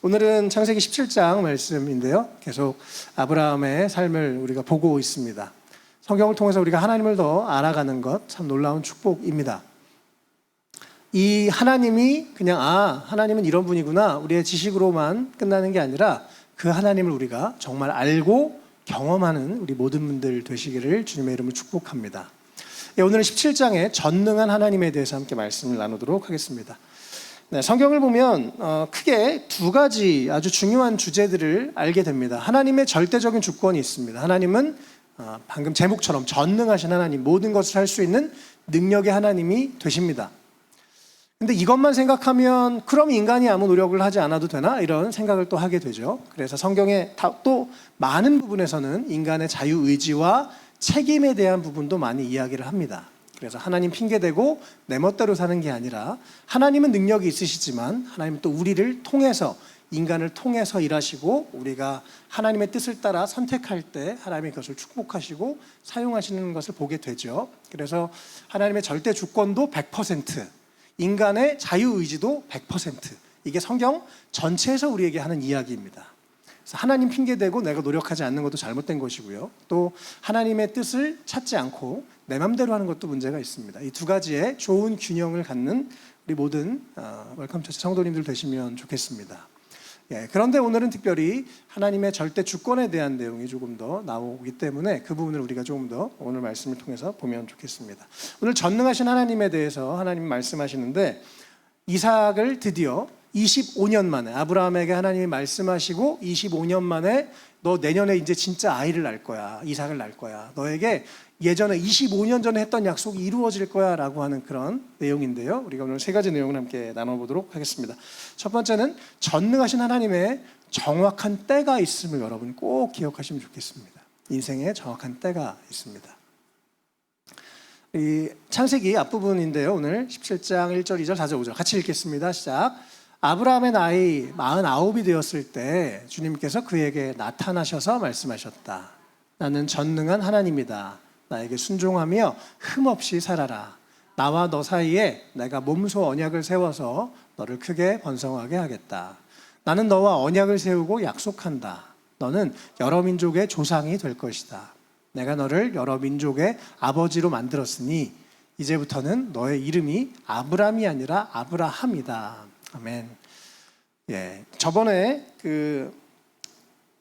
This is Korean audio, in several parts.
오늘은 창세기 17장 말씀인데요. 계속 아브라함의 삶을 우리가 보고 있습니다. 성경을 통해서 우리가 하나님을 더 알아가는 것 참 놀라운 축복입니다. 이 하나님이 그냥 하나님은 이런 분이구나 우리의 지식으로만 끝나는 게 아니라 그 하나님을 우리가 정말 알고 경험하는 우리 모든 분들 되시기를 주님의 이름으로 축복합니다. 오늘은 17장의 전능한 하나님에 대해서 함께 말씀을 나누도록 하겠습니다. 네, 성경을 보면 크게 두 가지 아주 중요한 주제들을 알게 됩니다. 하나님의 절대적인 주권이 있습니다. 하나님은 방금 제목처럼 전능하신 하나님, 모든 것을 할 수 있는 능력의 하나님이 되십니다. 근데 이것만 생각하면 그럼 인간이 아무 노력을 하지 않아도 되나? 이런 생각을 또 하게 되죠. 그래서 성경에 또 많은 부분에서는 인간의 자유의지와 책임에 대한 부분도 많이 이야기를 합니다. 그래서 하나님 핑계대고 내 멋대로 사는 게 아니라 하나님은 능력이 있으시지만 하나님은 또 우리를 통해서 인간을 통해서 일하시고 우리가 하나님의 뜻을 따라 선택할 때 하나님이 그것을 축복하시고 사용하시는 것을 보게 되죠. 그래서 하나님의 절대 주권도 100%, 인간의 자유의지도 100%, 이게 성경 전체에서 우리에게 하는 이야기입니다. 그래서 하나님 핑계대고 내가 노력하지 않는 것도 잘못된 것이고요. 또 하나님의 뜻을 찾지 않고 내 맘대로 하는 것도 문제가 있습니다. 이 두 가지의 좋은 균형을 갖는 우리 모든 웰컴 처치 성도님들 되시면 좋겠습니다. 그런데 오늘은 특별히 하나님의 절대 주권에 대한 내용이 조금 더 나오기 때문에 그 부분을 우리가 조금 더 오늘 말씀을 통해서 보면 좋겠습니다. 오늘 전능하신 하나님에 대해서 하나님 말씀하시는데 이삭을 드디어 25년 만에 아브라함에게 하나님이 말씀하시고 25년 만에 너 내년에 이제 진짜 아이를 낳을 거야. 이삭을 낳을 거야. 너에게 예전에 25년 전에 했던 약속이 이루어질 거야 라고 하는 그런 내용인데요. 우리가 오늘 세 가지 내용을 함께 나눠보도록 하겠습니다. 첫 번째는 전능하신 하나님의 정확한 때가 있음을 여러분 꼭 기억하시면 좋겠습니다. 인생에 정확한 때가 있습니다. 이 창세기 앞부분인데요. 오늘 17장 1절, 2절, 4절, 5절 같이 읽겠습니다. 시작. 아브라함의 나이 49이 되었을 때 주님께서 그에게 나타나셔서 말씀하셨다. 나는 전능한 하나님이다. 나에게 순종하며 흠없이 살아라. 나와 너 사이에 내가 몸소 언약을 세워서 너를 크게 번성하게 하겠다. 나는 너와 언약을 세우고 약속한다. 너는 여러 민족의 조상이 될 것이다. 내가 너를 여러 민족의 아버지로 만들었으니 이제부터는 너의 이름이 아브람이 아니라 아브라함이다. 아멘. 저번에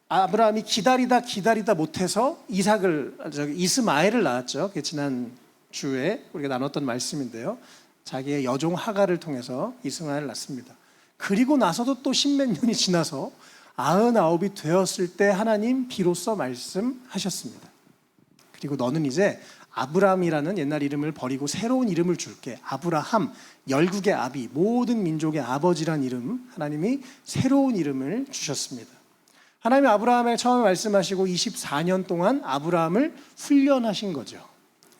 아브라함이 기다리다 못해서 이스마엘을 낳았죠. 지난 주에 우리가 나눴던 말씀인데요. 자기의 여종 하갈을 통해서 이스마엘을 낳습니다. 그리고 나서도 또 십몇 년이 지나서 99이 되었을 때 하나님 비로소 말씀하셨습니다. 그리고 너는 이제 아브람이라는 옛날 이름을 버리고 새로운 이름을 줄게. 아브라함, 열국의 아비, 모든 민족의 아버지란 이름, 하나님이 새로운 이름을 주셨습니다. 하나님이 아브라함에 처음에 말씀하시고 24년 동안 아브라함을 훈련하신 거죠.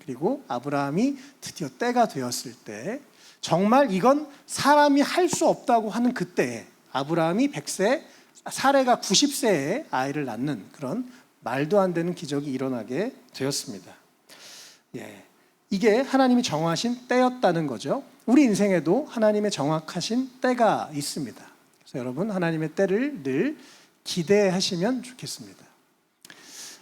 그리고 아브라함이 드디어 때가 되었을 때 정말 이건 사람이 할 수 없다고 하는 그때에 아브라함이 100세, 사레가 90세에 아이를 낳는 그런 말도 안 되는 기적이 일어나게 되었습니다. 이게 하나님이 정하신 때였다는 거죠. 우리 인생에도 하나님의 정확하신 때가 있습니다. 그래서 여러분 하나님의 때를 늘 기대하시면 좋겠습니다.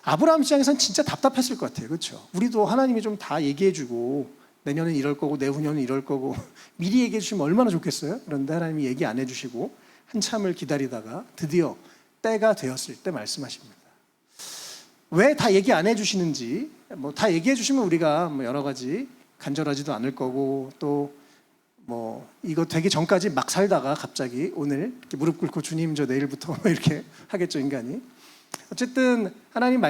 아브라함 입장에서는 진짜 답답했을 것 같아요. 그렇죠? 우리도 하나님이 좀 다 얘기해주고 내년엔 이럴 거고 내후년은 이럴 거고 미리 얘기해 주시면 얼마나 좋겠어요? 그런데 하나님이 얘기 안 해주시고 한참을 기다리다가 드디어 때가 되었을 때 말씀하십니다. 왜 다 얘기 안 해주시는지, 다 얘기해 주시면 우리가 여러 가지 간절하지도 않을 거고 또 이거 되기 전까지 막 살다가 갑자기 오늘 이렇게 무릎 꿇고 주님 저 내일부터 이렇게 하겠죠, 인간이. 어쨌든 하나님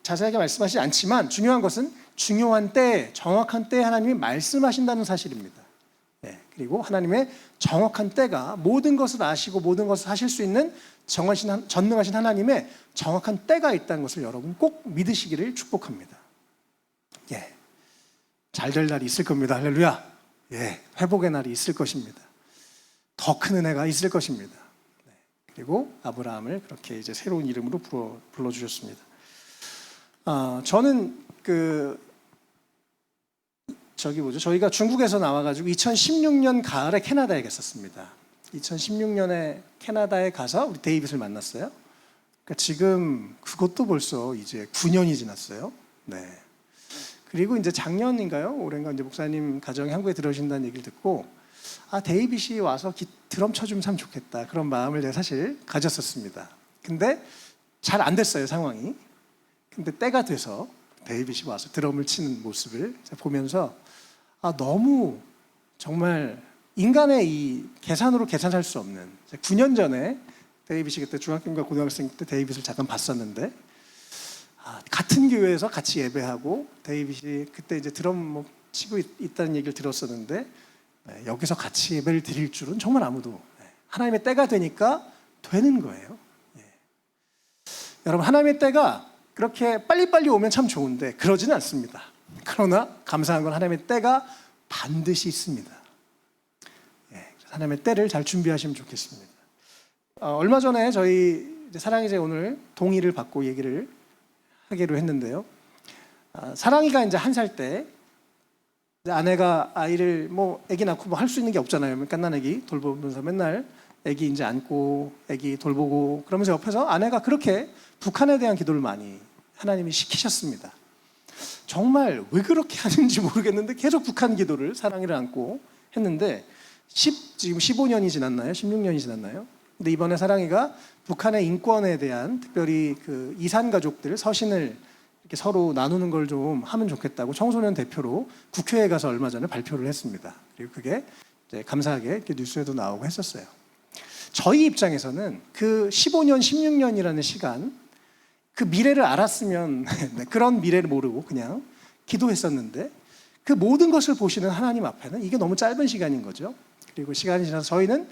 자세하게 말씀하시지 않지만 중요한 것은 중요한 때, 정확한 때에 하나님이 말씀하신다는 사실입니다. 그리고 하나님의 정확한 때가 모든 것을 아시고 모든 것을 하실 수 있는 전능하신 하나님의 정확한 때가 있다는 것을 여러분 꼭 믿으시기를 축복합니다. 잘 될 날이 있을 겁니다. 할렐루야. 회복의 날이 있을 것입니다. 더 큰 은혜가 있을 것입니다. 그리고 아브라함을 그렇게 이제 새로운 이름으로 불러주셨습니다. 저는 저희가 중국에서 나와가지고 2016년 가을에 캐나다에 갔었습니다. 2016년에 캐나다에 가서 우리 데이빗을 만났어요. 그러니까 지금 그것도 벌써 이제 9년이 지났어요. 네. 그리고 이제 작년인가요? 올해인가 이제 목사님 가정이 한국에 들어오신다는 얘기를 듣고 데이빗이 와서 드럼 쳐주면 참 좋겠다. 그런 마음을 제가 사실 가졌었습니다. 근데 잘 안 됐어요, 상황이. 근데 때가 돼서 데이빗이 와서 드럼을 치는 모습을 보면서 너무 정말 인간의 이 계산으로 계산할 수 없는 9년 전에 데이빗이 그때 중학교인가 고등학생 때 데이빗을 잠깐 봤었는데 같은 교회에서 같이 예배하고 데이빗이 그때 이제 드럼 치고 있다는 얘기를 들었었는데 여기서 같이 예배를 드릴 줄은 정말 아무도 하나님의 때가 되니까 되는 거예요. 여러분 하나님의 때가 그렇게 빨리빨리 오면 참 좋은데 그러지는 않습니다. 그러나 감사한 건 하나님의 때가 반드시 있습니다. 하나님의 때를 잘 준비하시면 좋겠습니다. 얼마 전에 저희 사랑이 제 오늘 동의를 받고 얘기를 하기로 했는데요. 사랑이가 이제 1살 때 아내가 아이를 아기 낳고 할 수 있는 게 없잖아요. 갓난 아기 돌보면서 맨날 아기 이제 안고 아기 돌보고 그러면서 옆에서 아내가 그렇게 북한에 대한 기도를 많이 하나님이 시키셨습니다. 정말 왜 그렇게 하는지 모르겠는데 계속 북한 기도를 사랑이를 안고 했는데 지금 15년이 지났나요? 16년이 지났나요? 근데 이번에 사랑이가 북한의 인권에 대한 특별히 그 이산 가족들 서신을 이렇게 서로 나누는 걸 좀 하면 좋겠다고 청소년 대표로 국회에 가서 얼마 전에 발표를 했습니다. 그리고 그게 이제 감사하게 이렇게 뉴스에도 나오고 했었어요. 저희 입장에서는 그 15년, 16년이라는 시간 그 미래를 알았으면 그런 미래를 모르고 그냥 기도했었는데 그 모든 것을 보시는 하나님 앞에는 이게 너무 짧은 시간인 거죠. 그리고 시간이 지나서 저희는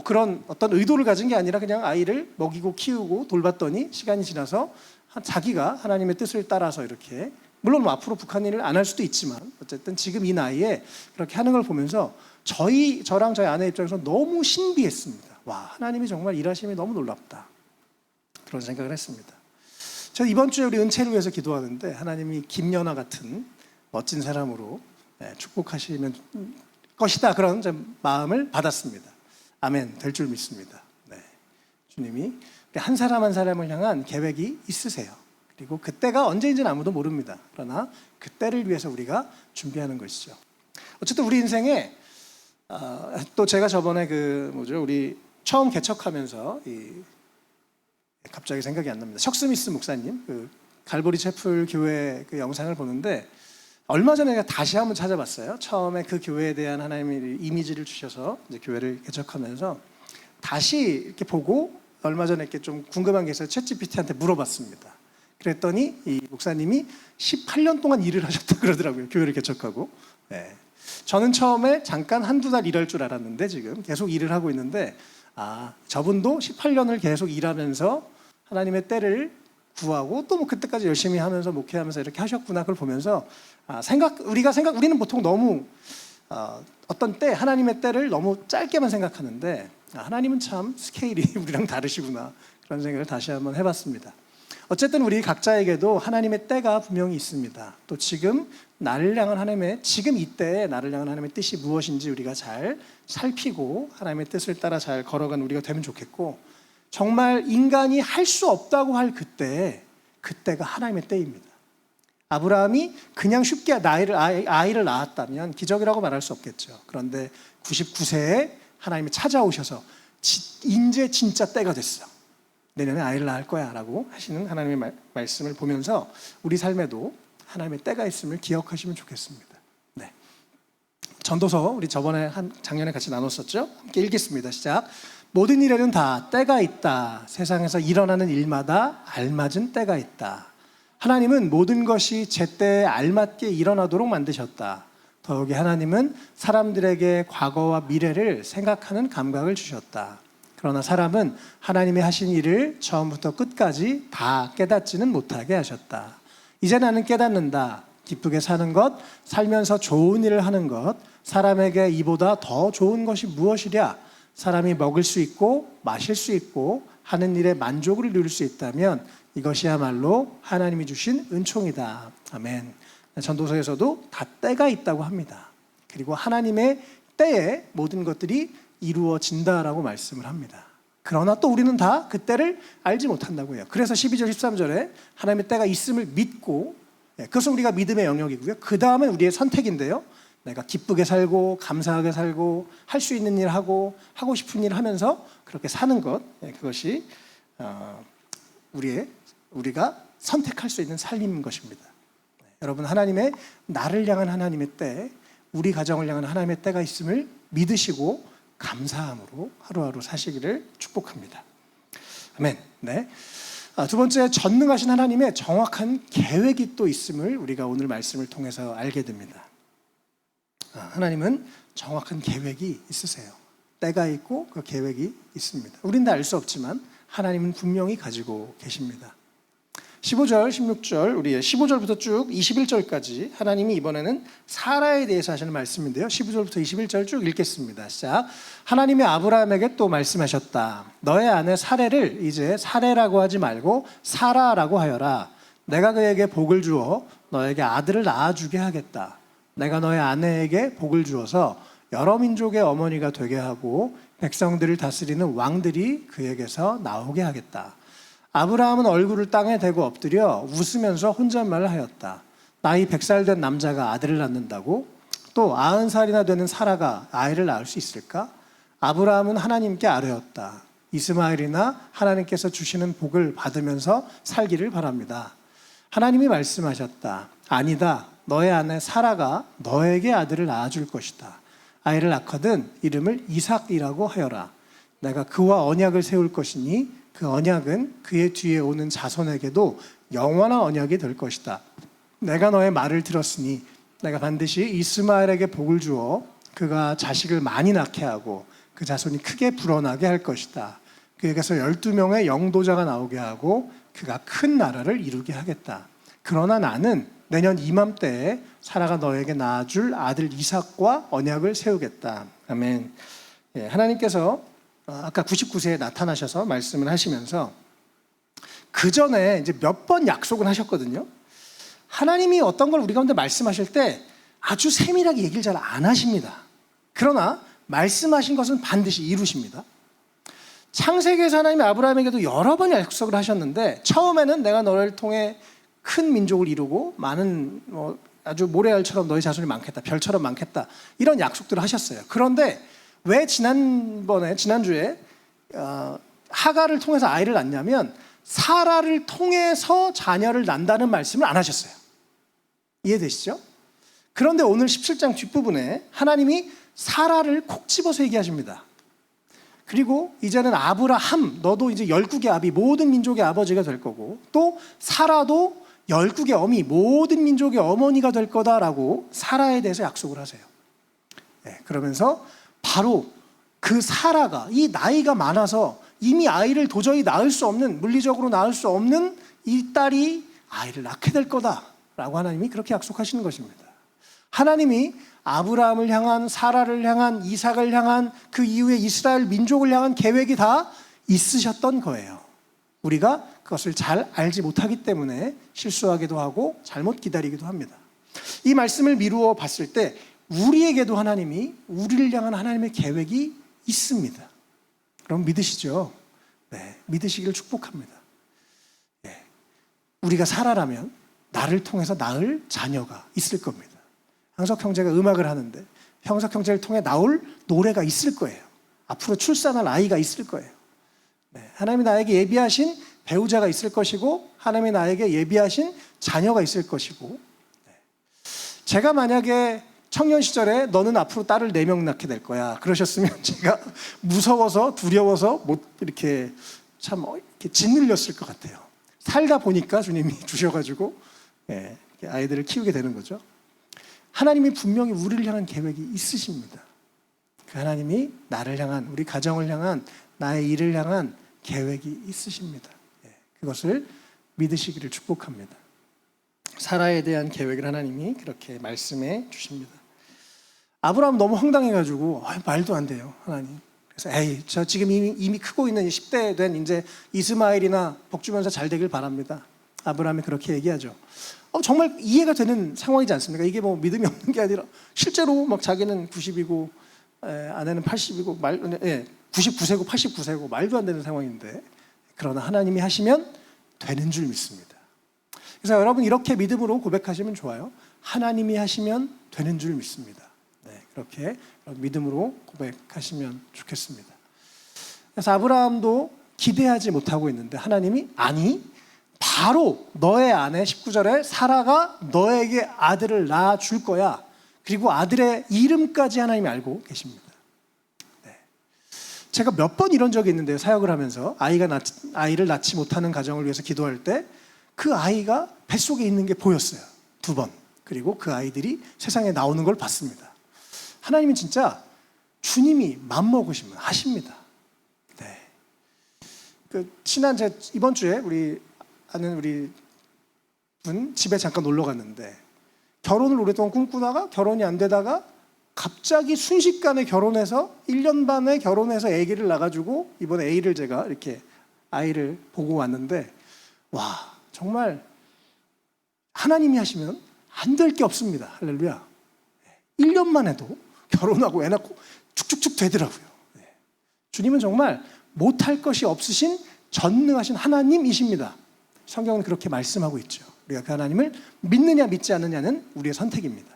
그런 어떤 의도를 가진 게 아니라 그냥 아이를 먹이고 키우고 돌봤더니 시간이 지나서 자기가 하나님의 뜻을 따라서 이렇게 물론 앞으로 북한 일을 안 할 수도 있지만 어쨌든 지금 이 나이에 그렇게 하는 걸 보면서 저랑 저희 아내 입장에서 너무 신비했습니다. 와, 하나님이 정말 일하심이 너무 놀랍다. 그런 생각을 했습니다. 저 이번 주에 우리 은채를 위해서 기도하는데 하나님이 김연아 같은 멋진 사람으로 축복하시는 것이다 그런 마음을 받았습니다. 아멘. 될 줄 믿습니다. 네. 주님이 한 사람 한 사람을 향한 계획이 있으세요. 그리고 그때가 언제인지는 아무도 모릅니다. 그러나 그때를 위해서 우리가 준비하는 것이죠. 어쨌든 우리 인생에 또 제가 저번에 우리 처음 개척하면서 갑자기 생각이 안 납니다. 척 스미스 목사님 갈보리 채플 교회 그 영상을 보는데 얼마 전에 다시 한번 찾아봤어요. 처음에 그 교회에 대한 하나님의 이미지를 주셔서 이제 교회를 개척하면서 다시 이렇게 보고 얼마 전에 이렇게 좀 궁금한 게 있어서 챗GPT한테 물어봤습니다. 그랬더니 이 목사님이 18년 동안 일을 하셨다 그러더라고요. 교회를 개척하고. 네. 저는 처음에 잠깐 한두 달 일할 줄 알았는데 지금 계속 일을 하고 있는데 저분도 18년을 계속 일하면서 하나님의 때를 구하고 또 그때까지 열심히 하면서 목회하면서 이렇게 하셨구나. 그걸 보면서 우리는 보통 너무 어떤 때 하나님의 때를 너무 짧게만 생각하는데 하나님은 참 스케일이 우리랑 다르시구나 그런 생각을 다시 한번 해봤습니다. 어쨌든 우리 각자에게도 하나님의 때가 분명히 있습니다. 또 지금 나를 향한 하나님의 지금 이때에 나를 향한 하나님의 뜻이 무엇인지 우리가 잘 살피고 하나님의 뜻을 따라 잘 걸어가는 우리가 되면 좋겠고 정말 인간이 할 수 없다고 할 그때가 하나님의 때입니다. 아브라함이 그냥 쉽게 아이를 낳았다면 기적이라고 말할 수 없겠죠. 그런데 99세에 하나님이 찾아오셔서 이제 진짜 때가 됐어. 내년에 아이를 낳을 거야 라고 하시는 하나님의 말씀을 보면서 우리 삶에도 하나님의 때가 있음을 기억하시면 좋겠습니다. 네. 전도서 우리 작년에 같이 나눴었죠. 함께 읽겠습니다. 시작. 모든 일에는 다 때가 있다. 세상에서 일어나는 일마다 알맞은 때가 있다. 하나님은 모든 것이 제때에 알맞게 일어나도록 만드셨다. 더욱이 하나님은 사람들에게 과거와 미래를 생각하는 감각을 주셨다. 그러나 사람은 하나님이 하신 일을 처음부터 끝까지 다 깨닫지는 못하게 하셨다. 이제 나는 깨닫는다. 기쁘게 사는 것, 살면서 좋은 일을 하는 것, 사람에게 이보다 더 좋은 것이 무엇이랴? 사람이 먹을 수 있고 마실 수 있고 하는 일에 만족을 누릴 수 있다면 이것이야말로 하나님이 주신 은총이다. 아멘. 전도서에서도 다 때가 있다고 합니다. 그리고 하나님의 때에 모든 것들이 이루어진다라고 말씀을 합니다. 그러나 또 우리는 다 그때를 알지 못한다고 해요. 그래서 12절 13절에 하나님의 때가 있음을 믿고, 그것은 우리가 믿음의 영역이고요. 그 다음에 우리의 선택인데요. 내가 기쁘게 살고 감사하게 살고 할 수 있는 일 하고 하고 싶은 일 하면서 그렇게 사는 것, 그것이 우리가 선택할 수 있는 삶인 것입니다. 여러분, 하나님의 나를 향한 하나님의 때, 우리 가정을 향한 하나님의 때가 있음을 믿으시고 감사함으로 하루하루 사시기를 축복합니다. 아멘. 네. 두 번째, 전능하신 하나님의 정확한 계획이 또 있음을 우리가 오늘 말씀을 통해서 알게 됩니다. 하나님은 정확한 계획이 있으세요. 때가 있고 그 계획이 있습니다. 우린 다 알 수 없지만 하나님은 분명히 가지고 계십니다. 15절, 16절, 우리의 15절부터 쭉 21절까지 하나님이 이번에는 사라에 대해서 하시는 말씀인데요. 15절부터 21절 쭉 읽겠습니다. 시작. 하나님이 아브라함에게 또 말씀하셨다. 너의 아내 사레를 이제 사레라고 하지 말고 사라라고 하여라. 내가 그에게 복을 주어 너에게 아들을 낳아주게 하겠다. 내가 너의 아내에게 복을 주어서 여러 민족의 어머니가 되게 하고 백성들을 다스리는 왕들이 그에게서 나오게 하겠다. 아브라함은 얼굴을 땅에 대고 엎드려 웃으면서 혼잣말을 하였다. 나이 100살 된 남자가 아들을 낳는다고? 또 90살이나 되는 사라가 아이를 낳을 수 있을까? 아브라함은 하나님께 아뢰었다. 이스마엘이나 하나님께서 주시는 복을 받으면서 살기를 바랍니다. 하나님이 말씀하셨다. 아니다. 너의 아내 사라가 너에게 아들을 낳아줄 것이다. 아이를 낳거든 이름을 이삭이라고 하여라. 내가 그와 언약을 세울 것이니 그 언약은 그의 뒤에 오는 자손에게도 영원한 언약이 될 것이다. 내가 너의 말을 들었으니 내가 반드시 이스마엘에게 복을 주어 그가 자식을 많이 낳게 하고 그 자손이 크게 불어나게 할 것이다. 그에게서 12명의 영도자가 나오게 하고 그가 큰 나라를 이루게 하겠다. 그러나 나는 내년 이맘때에 사라가 너에게 낳아줄 아들 이삭과 언약을 세우겠다. 아멘. 하나님께서 아까 99세에 나타나셔서 말씀을 하시면서 그 전에 이제 몇 번 약속을 하셨거든요. 하나님이 어떤 걸 우리 가운데 말씀하실 때 아주 세밀하게 얘기를 잘 안 하십니다. 그러나 말씀하신 것은 반드시 이루십니다. 창세기에서 하나님이 아브라함에게도 여러 번 약속을 하셨는데 처음에는 내가 너를 통해 큰 민족을 이루고 많은 아주 모래알처럼 너희 자손이 많겠다, 별처럼 많겠다, 이런 약속들을 하셨어요. 그런데 왜 지난주에 하가를 통해서 아이를 낳냐면 사라를 통해서 자녀를 낳는다는 말씀을 안 하셨어요. 이해되시죠? 그런데 오늘 17장 뒷부분에 하나님이 사라를 콕 집어서 얘기하십니다. 그리고 이제는 아브라함, 너도 이제 12개 아비, 모든 민족의 아버지가 될 거고, 또 사라도 12개 어미, 모든 민족의 어머니가 될 거다라고 사라에 대해서 약속을 하세요. 그러면서 바로 그 사라가 이 나이가 많아서 이미 아이를 도저히 낳을 수 없는, 물리적으로 낳을 수 없는 이 딸이 아이를 낳게 될 거다라고 하나님이 그렇게 약속하시는 것입니다. 하나님이 아브라함을 향한, 사라를 향한, 이삭을 향한, 그 이후에 이스라엘 민족을 향한 계획이 다 있으셨던 거예요. 우리가 그것을 잘 알지 못하기 때문에 실수하기도 하고 잘못 기다리기도 합니다. 이 말씀을 미루어 봤을 때 우리에게도 하나님이, 우리를 향한 하나님의 계획이 있습니다. 그럼 믿으시죠? 네, 믿으시기를 축복합니다. 네, 우리가 사라라면 나를 통해서 낳을 자녀가 있을 겁니다. 형석 형제가 음악을 하는데 형석 형제를 통해 나올 노래가 있을 거예요. 앞으로 출산할 아이가 있을 거예요. 네, 하나님이 나에게 예비하신 배우자가 있을 것이고 하나님이 나에게 예비하신 자녀가 있을 것이고, 네. 제가 만약에 청년 시절에 너는 앞으로 딸을 4명 낳게 될 거야 그러셨으면 제가 무서워서 두려워서 못 이렇게 참 이렇게 짓눌렸을 것 같아요. 살다 보니까 주님이 주셔가지고 아이들을 키우게 되는 거죠. 하나님이 분명히 우리를 향한 계획이 있으십니다. 그 하나님이 나를 향한, 우리 가정을 향한, 나의 일을 향한 계획이 있으십니다. 그것을 믿으시기를 축복합니다. 사라에 대한 계획을 하나님이 그렇게 말씀해 주십니다. 아브라함 너무 황당해가지고 말도 안 돼요, 하나님. 그래서 저 지금 이미 크고 있는 10대 된 이제 이스마엘이나 복 주면서 잘 되길 바랍니다. 아브라함이 그렇게 얘기하죠. 정말 이해가 되는 상황이지 않습니까? 이게 뭐 믿음이 없는 게 아니라 실제로 막 자기는 90이고 아내는 80이고 99세고 89세고 말도 안 되는 상황인데 그러나 하나님이 하시면 되는 줄 믿습니다. 그래서 여러분 이렇게 믿음으로 고백하시면 좋아요. 하나님이 하시면 되는 줄 믿습니다. 네, 그렇게 믿음으로 고백하시면 좋겠습니다. 그래서 아브라함도 기대하지 못하고 있는데 하나님이 아니 바로 너의 아내 19절에 사라가 너에게 아들을 낳아줄 거야. 그리고 아들의 이름까지 하나님이 알고 계십니다. 네. 제가 몇 번 이런 적이 있는데요. 사역을 하면서 아이를 낳지 못하는 가정을 위해서 기도할 때 그 아이가 뱃속에 있는 게 보였어요. 2번. 그리고 그 아이들이 세상에 나오는 걸 봤습니다. 하나님은 진짜 주님이 맘먹으시면 하십니다. 네. 이번 주에 우리 분 집에 잠깐 놀러 갔는데 결혼을 오랫동안 꿈꾸다가 결혼이 안 되다가 갑자기 순식간에 결혼해서 1년 반에 결혼해서 아기를 낳아가지고 이번에 A를 제가 이렇게 아이를 보고 왔는데 와 정말 하나님이 하시면 안 될 게 없습니다. 할렐루야. 1년만 해도 결혼하고 애 낳고 축축축 되더라고요. 주님은 정말 못할 것이 없으신 전능하신 하나님이십니다. 성경은 그렇게 말씀하고 있죠. 우리가 그 하나님을 믿느냐 믿지 않느냐는 우리의 선택입니다.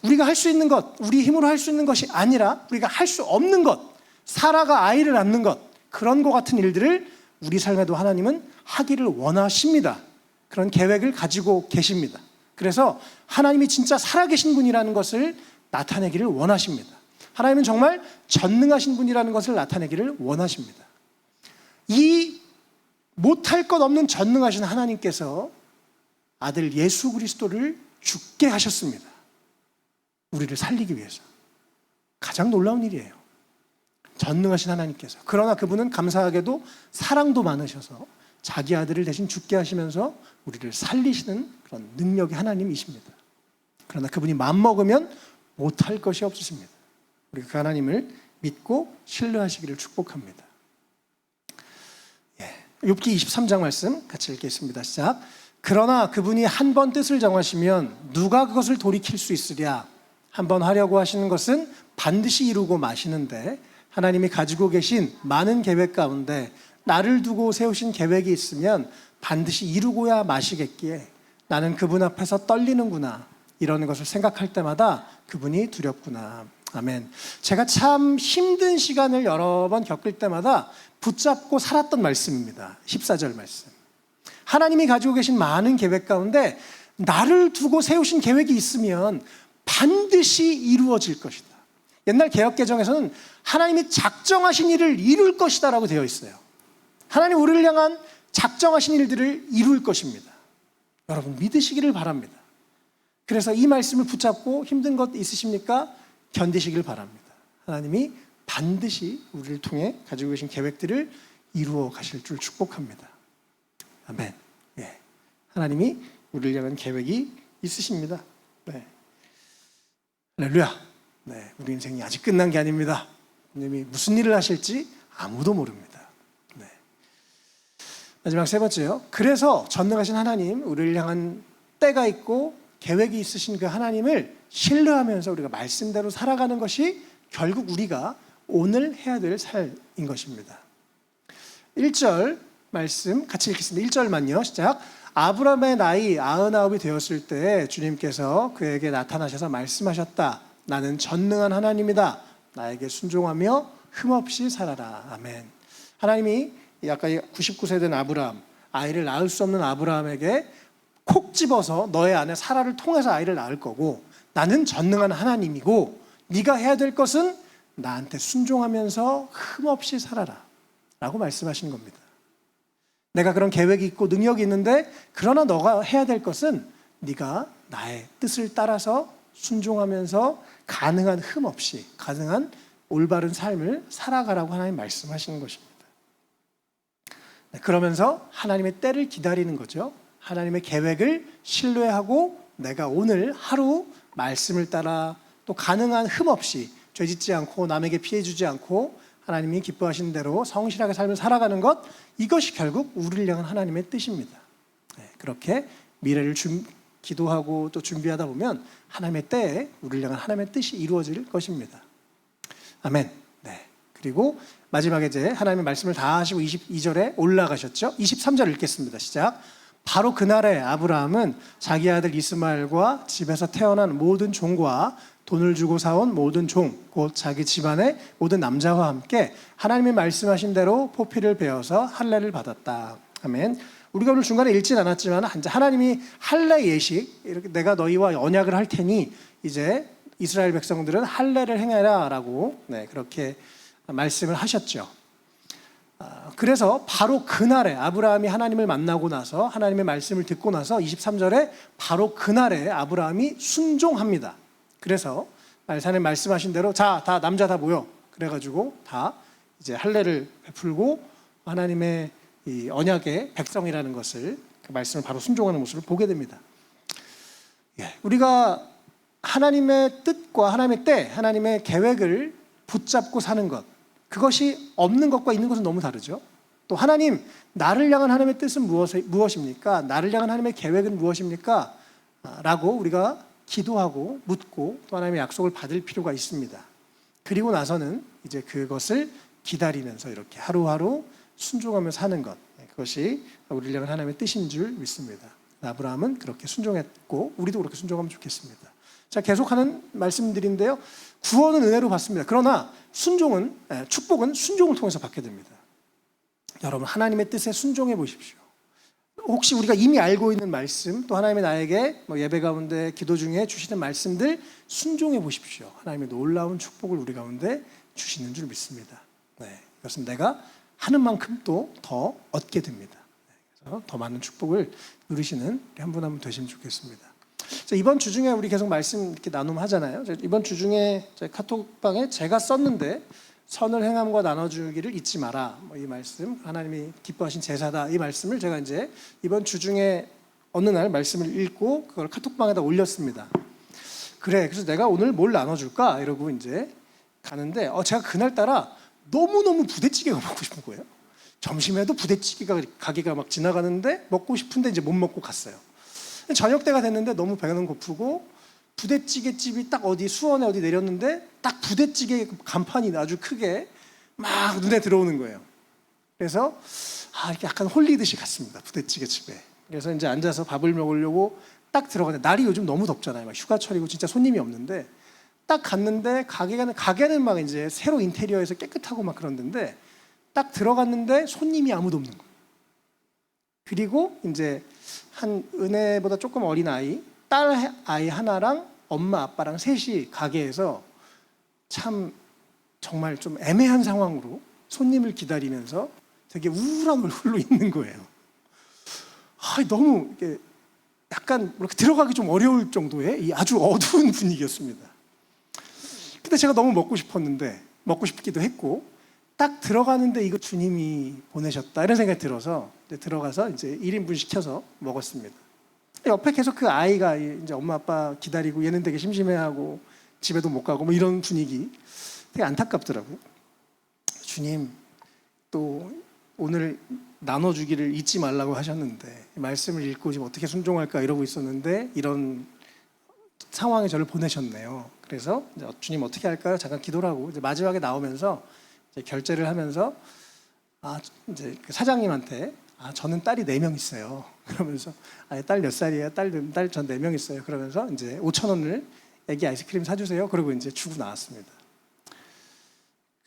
우리가 할 수 있는 것, 우리 힘으로 할 수 있는 것이 아니라 우리가 할 수 없는 것, 사라가 아이를 낳는 것, 그런 것 같은 일들을 우리 삶에도 하나님은 하기를 원하십니다. 그런 계획을 가지고 계십니다. 그래서 하나님이 진짜 살아계신 분이라는 것을 나타내기를 원하십니다. 하나님은 정말 전능하신 분이라는 것을 나타내기를 원하십니다. 이 못할 것 없는 전능하신 하나님께서 아들 예수 그리스도를 죽게 하셨습니다. 우리를 살리기 위해서. 가장 놀라운 일이에요. 전능하신 하나님께서. 그러나 그분은 감사하게도 사랑도 많으셔서 자기 아들을 대신 죽게 하시면서 우리를 살리시는 그런 능력의 하나님이십니다. 그러나 그분이 마음먹으면 못할 것이 없으십니다. 우리가 그 하나님을 믿고 신뢰하시기를 축복합니다. 욥기 23장 말씀 같이 읽겠습니다. 시작. 그러나 그분이 한 번 뜻을 정하시면 누가 그것을 돌이킬 수 있으랴. 한 번 하려고 하시는 것은 반드시 이루고 마시는데 하나님이 가지고 계신 많은 계획 가운데 나를 두고 세우신 계획이 있으면 반드시 이루고야 마시겠기에 나는 그분 앞에서 떨리는구나. 이런 것을 생각할 때마다 그분이 두렵구나. 아멘. 제가 참 힘든 시간을 여러 번 겪을 때마다 붙잡고 살았던 말씀입니다. 14절 말씀. 하나님이 가지고 계신 많은 계획 가운데 나를 두고 세우신 계획이 있으면 반드시 이루어질 것이다. 옛날 개역개정에서는 하나님이 작정하신 일을 이룰 것이다 라고 되어 있어요. 하나님 우리를 향한 작정하신 일들을 이룰 것입니다. 여러분 믿으시기를 바랍니다. 그래서 이 말씀을 붙잡고 힘든 것 있으십니까? 견디시길 바랍니다. 하나님이 반드시 우리를 통해 가지고 계신 계획들을 이루어 가실 줄 축복합니다. 아멘. 예. 하나님이 우리를 향한 계획이 있으십니다. 네. 할렐루야. 네. 우리 인생이 아직 끝난 게 아닙니다. 하나님이 무슨 일을 하실지 아무도 모릅니다. 네. 마지막 세 번째요. 그래서 전능하신 하나님, 우리를 향한 때가 있고 계획이 있으신 그 하나님을 신뢰하면서 우리가 말씀대로 살아가는 것이 결국 우리가 오늘 해야 될 삶인 것입니다. 1절 말씀 같이 읽겠습니다. 1절만요. 시작. 아브라함의 나이 99이 되었을 때 주님께서 그에게 나타나셔서 말씀하셨다. 나는 전능한 하나님이다. 나에게 순종하며 흠없이 살아라. 아멘. 하나님이 아까 99세 된 아브라함, 아이를 낳을 수 없는 아브라함에게 콕 집어서 너의 아내 사라를 통해서 아이를 낳을 거고 나는 전능한 하나님이고 네가 해야 될 것은 나한테 순종하면서 흠없이 살아라 라고 말씀하신 겁니다. 내가 그런 계획이 있고 능력이 있는데 그러나 너가 해야 될 것은 네가 나의 뜻을 따라서 순종하면서 가능한 흠없이 가능한 올바른 삶을 살아가라고 하나님 말씀하시는 것입니다. 그러면서 하나님의 때를 기다리는 거죠. 하나님의 계획을 신뢰하고 내가 오늘 하루 말씀을 따라 또 가능한 흠없이 죄짓지 않고 남에게 피해 주지 않고 하나님이 기뻐하시는 대로 성실하게 삶을 살아가는 것, 이것이 결국 우리를 향한 하나님의 뜻입니다. 그렇게 미래를 기도하고 또 준비하다 보면 하나님의 때에 우리를 향한 하나님의 뜻이 이루어질 것입니다. 아멘. 네. 그리고 마지막에 이제 하나님의 말씀을 다 하시고 22절에 올라가셨죠. 23절 읽겠습니다. 시작. 바로 그날에 아브라함은 자기 아들 이스마엘과 집에서 태어난 모든 종과 돈을 주고 사온 모든 종, 곧 자기 집안의 모든 남자와 함께 하나님이 말씀하신 대로 포피를 베어서 할례를 받았다. 아멘. 우리가 오늘 중간에 읽진 않았지만 하나님이 할례 예식, 이렇게 내가 너희와 언약을 할 테니 이제 이스라엘 백성들은 할례를 행해라라고 그렇게 말씀을 하셨죠. 그래서 바로 그날에 아브라함이 하나님을 만나고 나서 하나님의 말씀을 듣고 나서 23절에 바로 그날에 아브라함이 순종합니다. 그래서 하나님 말씀하신 대로 자, 다 남자 다 모여. 그래가지고 다 이제 할례를 베풀고 하나님의 이 언약의 백성이라는 것을 그 말씀을 바로 순종하는 모습을 보게 됩니다. 우리가 하나님의 뜻과 하나님의 때, 하나님의 계획을 붙잡고 사는 것, 그것이 없는 것과 있는 것은 너무 다르죠. 또 하나님, 나를 향한 하나님의 뜻은 무엇입니까? 나를 향한 하나님의 계획은 무엇입니까? 라고 우리가 기도하고 묻고 또 하나님의 약속을 받을 필요가 있습니다. 그리고 나서는 이제 그것을 기다리면서 이렇게 하루하루 순종하며 사는 것, 그것이 우리를 향한 하나님의 뜻인 줄 믿습니다. 아브라함은 그렇게 순종했고 우리도 그렇게 순종하면 좋겠습니다. 자, 계속하는 말씀들인데요. 구원은 은혜로 받습니다. 그러나 축복은 순종을 통해서 받게 됩니다. 여러분, 하나님의 뜻에 순종해 보십시오. 혹시 우리가 이미 알고 있는 말씀, 또 하나님의 나에게 예배 가운데 기도 중에 주시는 말씀들 순종해 보십시오. 하나님의 놀라운 축복을 우리 가운데 주시는 줄 믿습니다. 이것은 내가 하는 만큼 또 더 얻게 됩니다. 그래서 더 많은 축복을 누리시는 한 분 한 분 되시면 좋겠습니다. 자, 이번 주 중에 우리 계속 말씀 이렇게 나눔하잖아요. 이번 주 중에 카톡방에 제가 썼는데 선을 행함과 나눠주기를 잊지 마라. 이 말씀, 하나님이 기뻐하신 제사다. 이 말씀을 제가 이제 이번 주 중에 어느 날 말씀을 읽고 그걸 카톡방에다 올렸습니다. 그래서 내가 오늘 뭘 나눠줄까? 이러고 이제 가는데 제가 그날따라 너무너무 부대찌개가 먹고 싶은 거예요. 점심에도 부대찌개가 가게가 막 지나가는데 먹고 싶은데 이제 못 먹고 갔어요. 저녁 때가 됐는데 너무 배는 고프고 부대찌개 집이 딱 어디 수원에 어디 내렸는데 딱 부대찌개 간판이 아주 크게 막 눈에 들어오는 거예요. 그래서 이렇게 약간 홀리듯이 갔습니다. 부대찌개 집에. 그래서 이제 앉아서 밥을 먹으려고 딱 들어가는데 날이 요즘 너무 덥잖아요. 막 휴가철이고 진짜 손님이 없는데 딱 갔는데 가게는 막 이제 새로 인테리어해서 깨끗하고 막 그런데 딱 들어갔는데 손님이 아무도 없는 거예요. 그리고 이제 한 은혜보다 조금 어린 아이, 딸 아이 하나랑 엄마 아빠랑 셋이 가게에서 참 정말 좀 애매한 상황으로 손님을 기다리면서 되게 우울한 얼굴로 있는 거예요. 너무 이렇게 약간 이렇게 들어가기 좀 어려울 정도의 이 아주 어두운 분위기였습니다. 근데 제가 너무 먹고 싶기도 했고 딱 들어가는데 이거 주님이 보내셨다 이런 생각이 들어서 들어가서 이제 1인분 시켜서 먹었습니다. 옆에 계속 그 아이가 이제 엄마 아빠 기다리고 얘는 되게 심심해하고 집에도 못 가고 이런 분위기 되게 안타깝더라고요. 주님 또 오늘 나눠주기를 잊지 말라고 하셨는데 말씀을 읽고 지금 어떻게 순종할까 이러고 있었는데 이런 상황에 저를 보내셨네요. 그래서 이제 주님 어떻게 할까요? 잠깐 기도를 하고 이제 마지막에 나오면서 이제 결제를 하면서 이제 그 사장님한테 저는 딸이 4명 있어요. 그러면서 딸 몇 살이에요? 딸 전 4명 있어요. 그러면서 이제 5,000원을 애기 아이스크림 사주세요. 그러고 이제 주고 나왔습니다.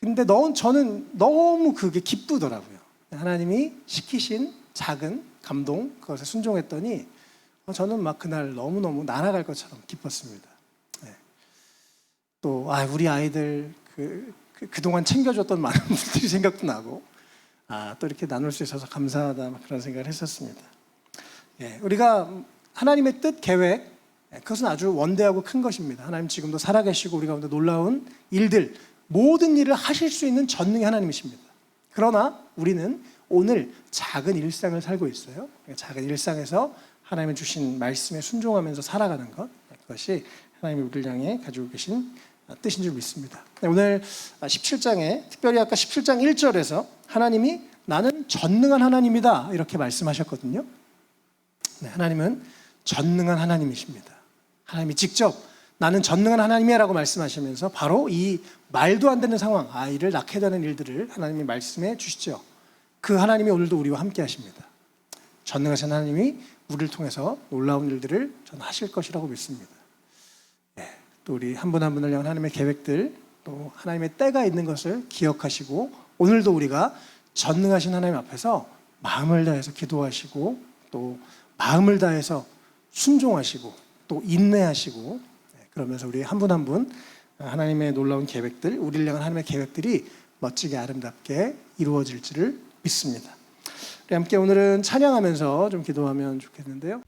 근데 저는 너무 그게 기쁘더라고요. 하나님이 시키신 작은 감동 그것에 순종했더니 저는 막 그날 너무너무 날아갈 것처럼 기뻤습니다. 또 우리 아이들 그동안 챙겨줬던 많은 분들이 생각도 나고 또 이렇게 나눌 수 있어서 감사하다 그런 생각을 했었습니다. 우리가 하나님의 뜻, 계획 그것은 아주 원대하고 큰 것입니다. 하나님 지금도 살아계시고 우리 가운데 놀라운 일들 모든 일을 하실 수 있는 전능의 하나님이십니다. 그러나 우리는 오늘 작은 일상을 살고 있어요. 작은 일상에서 하나님이 주신 말씀에 순종하면서 살아가는 것 그것이 하나님이 우리를 향해 가지고 계신 뜻인 줄 믿습니다. 오늘 17장에 특별히 아까 17장 1절에서 하나님이 나는 전능한 하나님이다 이렇게 말씀하셨거든요. 하나님은 전능한 하나님이십니다. 하나님이 직접 나는 전능한 하나님이라고 말씀하시면서 바로 이 말도 안 되는 상황, 아이를 낳게 되는 일들을 하나님이 말씀해 주시죠. 그 하나님이 오늘도 우리와 함께 하십니다. 전능하신 하나님이 우리를 통해서 놀라운 일들을 전 하실 것이라고 믿습니다. 또 우리 한 분 한 분을 향한 하나님의 계획들, 또 하나님의 때가 있는 것을 기억하시고 오늘도 우리가 전능하신 하나님 앞에서 마음을 다해서 기도하시고 또 마음을 다해서 순종하시고 또 인내하시고, 그러면서 우리 한 분 한 분 하나님의 놀라운 계획들, 우리를 향한 하나님의 계획들이 멋지게 아름답게 이루어질지를 믿습니다. 우리 함께 오늘은 찬양하면서 좀 기도하면 좋겠는데요.